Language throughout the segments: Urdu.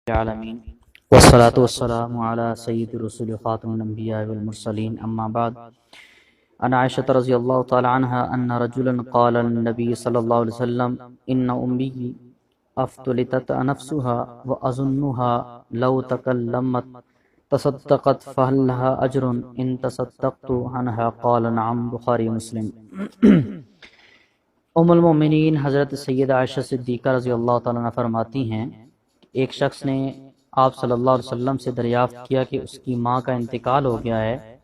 العالمین والصلاة والسلام علی سید رسول خاتم الانبیاء والمرسلین اما بعد ان عائشہ رضی اللہ تعالی عنہ ان رجلا قال النبی صلی اللہ علیہ وسلم ان امی افتلتت نفسها واظنها لو تکلمت تصدقت فهل لها اجر ان تصدقت عنها قال نعم بخاری مسلم۔ ام المؤمنین حضرت سیدہ عائشہ صدیقہ رضی اللہ تعالیٰ عنہ فرماتی ہیں، ایک شخص نے آپ صلی اللہ علیہ وسلم سے دریافت کیا کہ اس کی ماں کا انتقال ہو گیا ہے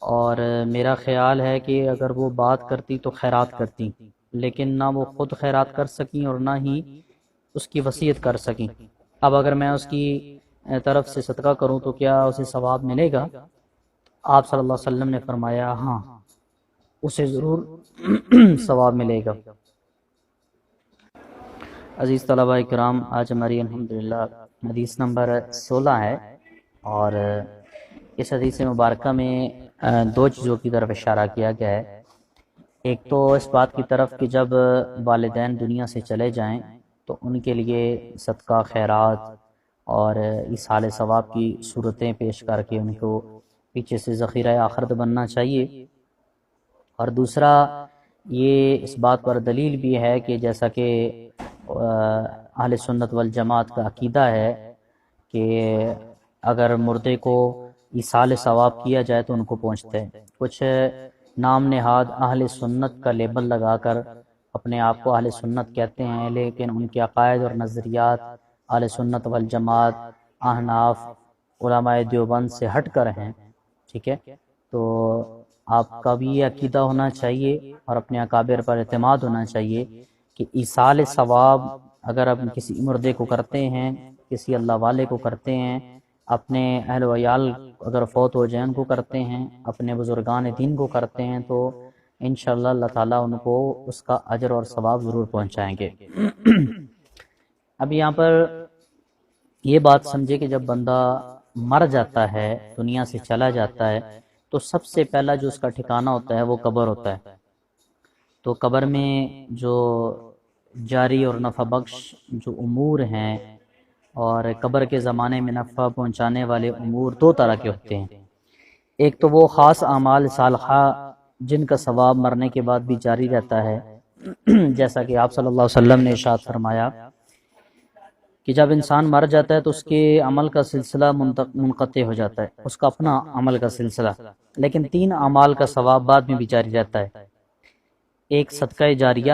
اور میرا خیال ہے کہ اگر وہ بات کرتی تو خیرات کرتی، لیکن نہ وہ خود خیرات کر سکیں اور نہ ہی اس کی وصیت کر سکیں۔ اب اگر میں اس کی طرف سے صدقہ کروں تو کیا اسے ثواب ملے گا؟ آپ صلی اللہ علیہ وسلم نے فرمایا ہاں، اسے ضرور ثواب ملے گا۔ عزیز طلبہ اکرام، آج ہماری الحمدللہ حدیث نمبر 16 ہے اور اس حدیث مبارکہ میں دو چیزوں کی طرف اشارہ کیا گیا ہے۔ ایک تو اس بات کی طرف کہ جب والدین دنیا سے چلے جائیں تو ان کے لیے صدقہ خیرات اور ایصال ثواب کی صورتیں پیش کر کے ان کو پیچھے سے ذخیرہ آخرت بننا چاہیے، اور دوسرا یہ اس بات پر دلیل بھی ہے کہ جیسا کہ اہل سنت والجماعت کا عقیدہ ہے کہ اگر مردے کو ایصال ثواب کیا جائے تو ان کو پہنچتے ہیں۔ کچھ نام نہاد اہل سنت کا لیبل لگا کر اپنے آپ کو اہل سنت کہتے ہیں، لیکن ان کے عقائد اور نظریات اہل سنت والجماعت، احناف، علماء دیوبند سے ہٹ کر ہیں، ٹھیک ہے؟ تو آپ کا بھی یہ عقیدہ ہونا چاہیے اور اپنے اکابر پر اعتماد ہونا چاہیے کہ ایصال ثواب اگر آپ کسی مردے کو کرتے ہیں، کسی اللہ والے کو کرتے ہیں، اپنے اہل و عیال اگر فوت ہو جائیں ان کو کرتے ہیں، اپنے بزرگان دین کو کرتے ہیں، تو انشاءاللہ اللہ تعالیٰ ان کو اس کا اجر اور ثواب ضرور پہنچائیں گے۔ اب یہاں پر یہ بات سمجھے کہ جب بندہ مر جاتا ہے، دنیا سے چلا جاتا ہے، تو سب سے پہلا جو اس کا ٹھکانہ ہوتا ہے وہ قبر ہوتا ہے۔ تو قبر میں جو جاری اور نفع بخش جو امور ہیں، اور قبر کے زمانے میں نفع پہنچانے والے امور دو طرح کے ہوتے ہیں۔ ایک تو وہ خاص اعمال صالحہ جن کا ثواب مرنے کے بعد بھی جاری رہتا ہے، جیسا کہ آپ صلی اللہ علیہ وسلم نے ارشاد فرمایا کہ جب انسان مر جاتا ہے تو اس کے عمل کا سلسلہ منقطع ہو جاتا ہے، اس کا اپنا عمل کا سلسلہ، لیکن 3 اعمال کا ثواب بعد میں بھی جاری رہتا ہے۔ ایک صدقہ جاریہ،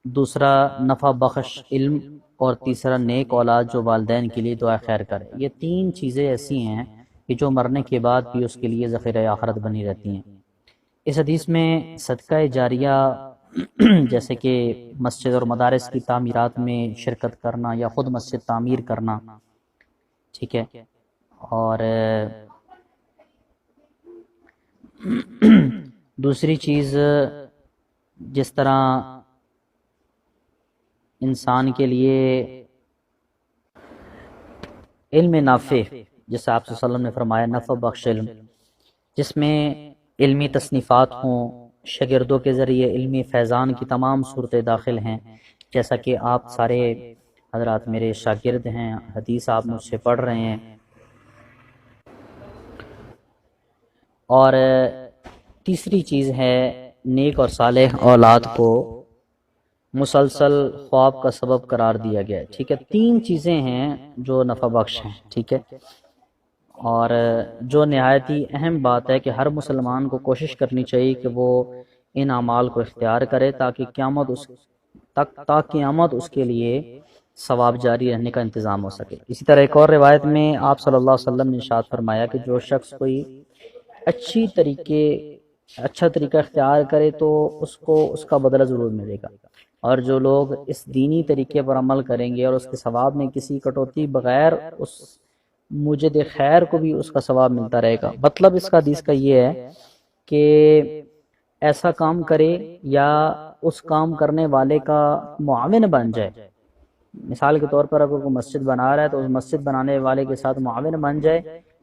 دوسرا نفع بخش علم، اور تیسرا نیک اولاد جو والدین کے لیے دعا خیر کرے۔ یہ 3 چیزیں ایسی ہیں کہ جو مرنے کے بعد بھی اس کے لیے ذخیرہ آخرت بنی رہتی ہیں۔ اس حدیث میں صدقہ جاریہ جیسے کہ مسجد اور مدارس کی تعمیرات میں شرکت کرنا یا خود مسجد تعمیر کرنا، ٹھیک ہے، اور دوسری چیز جس طرح انسان کے لیے علم نافع، جیسے آپ صلی اللہ علیہ وسلم نے فرمایا نفع بخش علم، جس میں علمی تصنیفات ہوں، شاگردوں کے ذریعے علمی فیضان کی تمام صورتیں داخل ہیں، جیسا کہ آپ سارے حضرات میرے شاگرد ہیں، حدیث آپ مجھ سے پڑھ رہے ہیں۔ اور تیسری چیز ہے نیک اور صالح اولاد کو مسلسل خواب کا سبب قرار دیا گیا ہے، ٹھیک ہے۔ 3 چیزیں ہیں جو نفع بخش ہیں، ٹھیک ہے، اور جو نہایت ہی اہم بات ہے کہ ہر مسلمان کو کوشش کرنی چاہیے کہ وہ ان اعمال کو اختیار کرے تاکہ قیامت اس کے لیے ثواب جاری رہنے کا انتظام ہو سکے۔ اسی طرح ایک اور روایت میں آپ صلی اللہ علیہ وسلم نے ارشاد فرمایا کہ جو شخص کوئی اچھا طریقہ اختیار کرے تو اس کو اس کا بدلہ ضرور ملے گا، اور جو لوگ اس دینی طریقے پر عمل کریں گے اور اس کے ثواب میں کسی کٹوتی بغیر اس موجد خیر کو بھی اس کا ثواب ملتا رہے گا۔ مطلب اس کا حدیث کا یہ ہے کہ ایسا کام کرے یا اس کام کرنے والے کا معاون بن جائے۔ مثال کے طور پر اگر کوئی مسجد بنا رہا ہے تو اس مسجد بنانے والے کے ساتھ معاون بن جائے،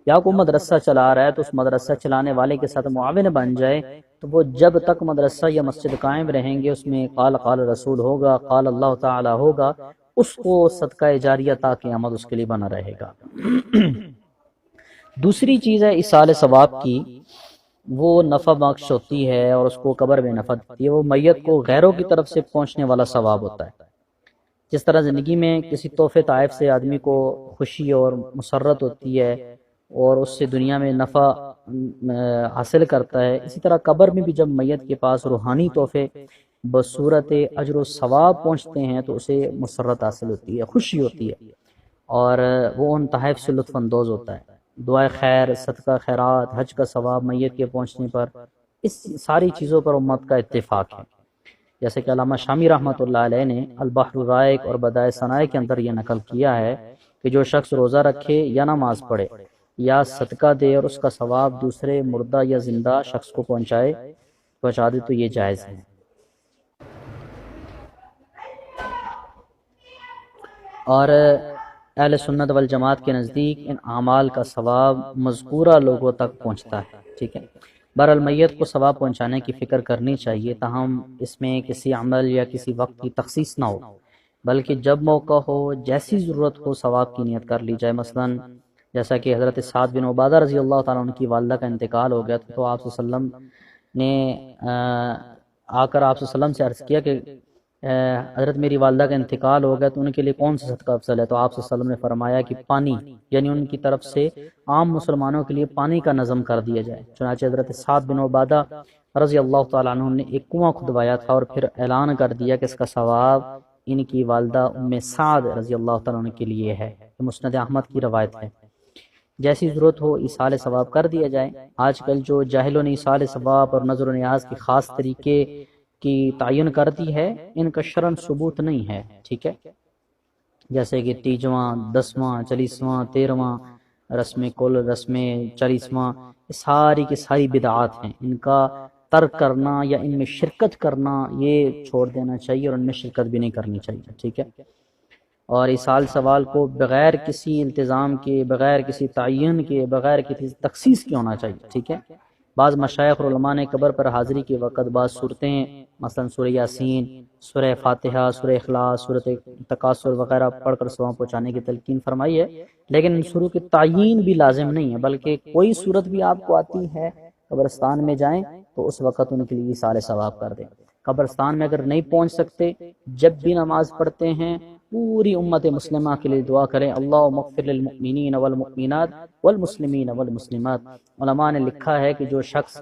یا کوئی مدرسہ چلا رہا ہے تو اس مدرسہ چلانے والے کے ساتھ معاون بن جائے، تو وہ جب تک مدرسہ یا مسجد قائم رہیں گے اس میں قال رسول ہوگا، قال اللہ تعالی ہوگا، اس کو صدقہ جاریہ تا قیامت اس کے لیے بنا رہے گا۔ دوسری چیز ہے ایصال ثواب کی، وہ نفع بخش ہوتی ہے اور اس کو قبر میں نفع دیتی ہے، وہ میت کو غیروں کی طرف سے پہنچنے والا ثواب ہوتا ہے۔ جس طرح زندگی میں کسی تحفے تحائف سے آدمی کو خوشی اور مسرت ہوتی ہے اور اس سے دنیا میں نفع حاصل کرتا ہے، اسی طرح قبر میں بھی جب میت کے پاس روحانی تحفے بصورت اجر و ثواب پہنچتے ہیں تو اسے مسرت حاصل ہوتی ہے، خوشی ہوتی ہے، اور وہ ان تحائف سے لطف اندوز ہوتا ہے۔ دعائے خیر، صدقہ خیرات، حج کا ثواب میت کے پہنچنے پر، اس ساری چیزوں پر امت کا اتفاق ہے۔ جیسے کہ علامہ شامی رحمۃ اللہ علیہ نے البحر الرائق اور بدائع ثنائے کے اندر یہ نقل کیا ہے کہ جو شخص روزہ رکھے یا نماز پڑھے یا صدقہ دے اور اس کا ثواب دوسرے مردہ یا زندہ شخص کو پہنچا دے تو یہ جائز ہے۔ اور اہل سنت والجماعت کے نزدیک ان اعمال کا ثواب مذکورہ لوگوں تک پہنچتا ہے، ٹھیک ہے۔ بہرحال میت کو ثواب پہنچانے کی فکر کرنی چاہیے، تاہم اس میں کسی عمل یا کسی وقت کی تخصیص نہ ہو، بلکہ جب موقع ہو، جیسی ضرورت ہو، ثواب کی نیت کر لی جائے۔ مثلا جیسا کہ حضرت سعد بن عبادہ رضی اللہ تعالیٰ عنہ کی والدہ کا انتقال ہو گیا تو آپ صلی اللہ علیہ وسلم نے آ کر آپ صلی اللہ علیہ وسلم سے عرض کیا کہ حضرت میری والدہ کا انتقال ہو گیا تو ان کے لیے کون سا صدقہ افضل ہے؟ تو آپ صلی اللہ علیہ وسلم نے فرمایا کہ پانی، یعنی ان کی طرف سے عام مسلمانوں کے لیے پانی کا نظم کر دیا جائے۔ چنانچہ حضرت سعد بن عبادہ رضی اللہ تعالیٰ عنہ نے ایک کنواں کھدوایا تھا اور پھر اعلان کر دیا کہ اس کا ثواب ان کی والدہ ام سعد رضی اللہ تعالیٰ عنہ کے لیے ہے۔ مسند احمد کی روایت ہے۔ جیسی ضرورت ہو ایصال ثواب کر دیا جائے۔ آج کل جو جاہلوں نے ایصال ثواب اور نظر و نیاز کی خاص طریقے کی تعین کر دی ہے، ان کا شرعاً ثبوت نہیں ہے، ٹھیک ہے۔ جیسے کہ 30واں، 10واں، 40واں، 13واں رسم کل، رسم 40واں، ساری کی ساری بدعات ہیں۔ ان کا ترک کرنا یا ان میں شرکت کرنا یہ چھوڑ دینا چاہیے، اور ان میں شرکت بھی نہیں کرنی چاہیے، ٹھیک ہے۔ اور ایصال ثواب کو بغیر کسی التزام کے، بغیر کسی تعین کے، بغیر کسی تخصیص کے ہونا چاہیے، ٹھیک ہے۔ بعض مشائخ اور علماء نے قبر پر حاضری کے وقت بعض صورتیں، مثلا سورہ یاسین، سورہ فاتحہ، سورہ اخلاص، سورۃ تکاثر وغیرہ پڑھ کر ثواب پہنچانے کی تلقین فرمائی ہے، لیکن ان سوروں کی تعین بھی لازم نہیں ہے، بلکہ کوئی صورت بھی آپ کو آتی ہے قبرستان میں جائیں تو اس وقت ان کے لیے ایصال ثواب کر دیں۔ قبرستان میں اگر نہیں پہنچ سکتے، جب بھی نماز پڑھتے ہیں پوری امت مسلمہ کے لیے دعا کریں، اللہم اغفر للمؤمنین والمؤمنات والمسلمین والمسلمات۔ علماء نے لکھا ہے کہ جو شخص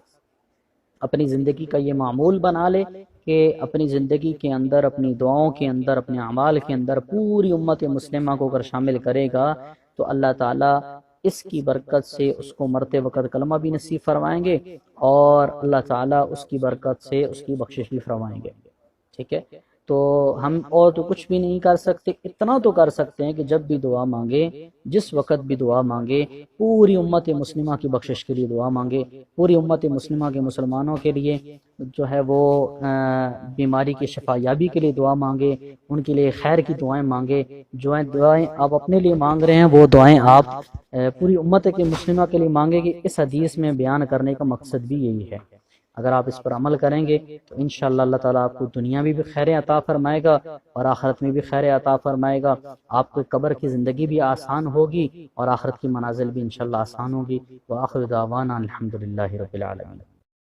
اپنی زندگی کا یہ معمول بنا لے کہ اپنی زندگی کے اندر، اپنی دعاؤں کے اندر، اپنے اعمال کے اندر پوری امت مسلمہ کو اگر شامل کرے گا تو اللہ تعالیٰ اس کی برکت سے اس کو مرتے وقت کلمہ بھی نصیب فرمائیں گے، اور اللہ تعالیٰ اس کی برکت سے اس کی بخشش بھی فرمائیں گے، ٹھیک ہے۔ تو ہم اور تو کچھ بھی نہیں کر سکتے، اتنا تو کر سکتے ہیں کہ جب بھی دعا مانگے، جس وقت بھی دعا مانگے، پوری امت مسلمہ کی بخشش کے لیے دعا مانگے، پوری امت مسلمہ کے مسلمانوں کے لیے جو ہے وہ بیماری کی شفا یابی کے لیے دعا مانگے، ان کے لیے خیر کی دعائیں مانگے۔ جو دعائیں آپ اپنے لیے مانگ رہے ہیں وہ دعائیں آپ پوری امت کے مسلمہ کے لیے مانگے گی۔ اس حدیث میں بیان کرنے کا مقصد بھی یہی ہے۔ اگر آپ اس پر عمل کریں گے تو انشاءاللہ اللہ تعالیٰ آپ کو دنیا میں بھی خیر عطا فرمائے گا اور آخرت میں بھی خیر عطا فرمائے گا۔ آپ کو قبر کی زندگی بھی آسان ہوگی اور آخرت کی منازل بھی انشاءاللہ آسان ہوگی۔ وآخر دعوانا الحمدللہ رب العالمین۔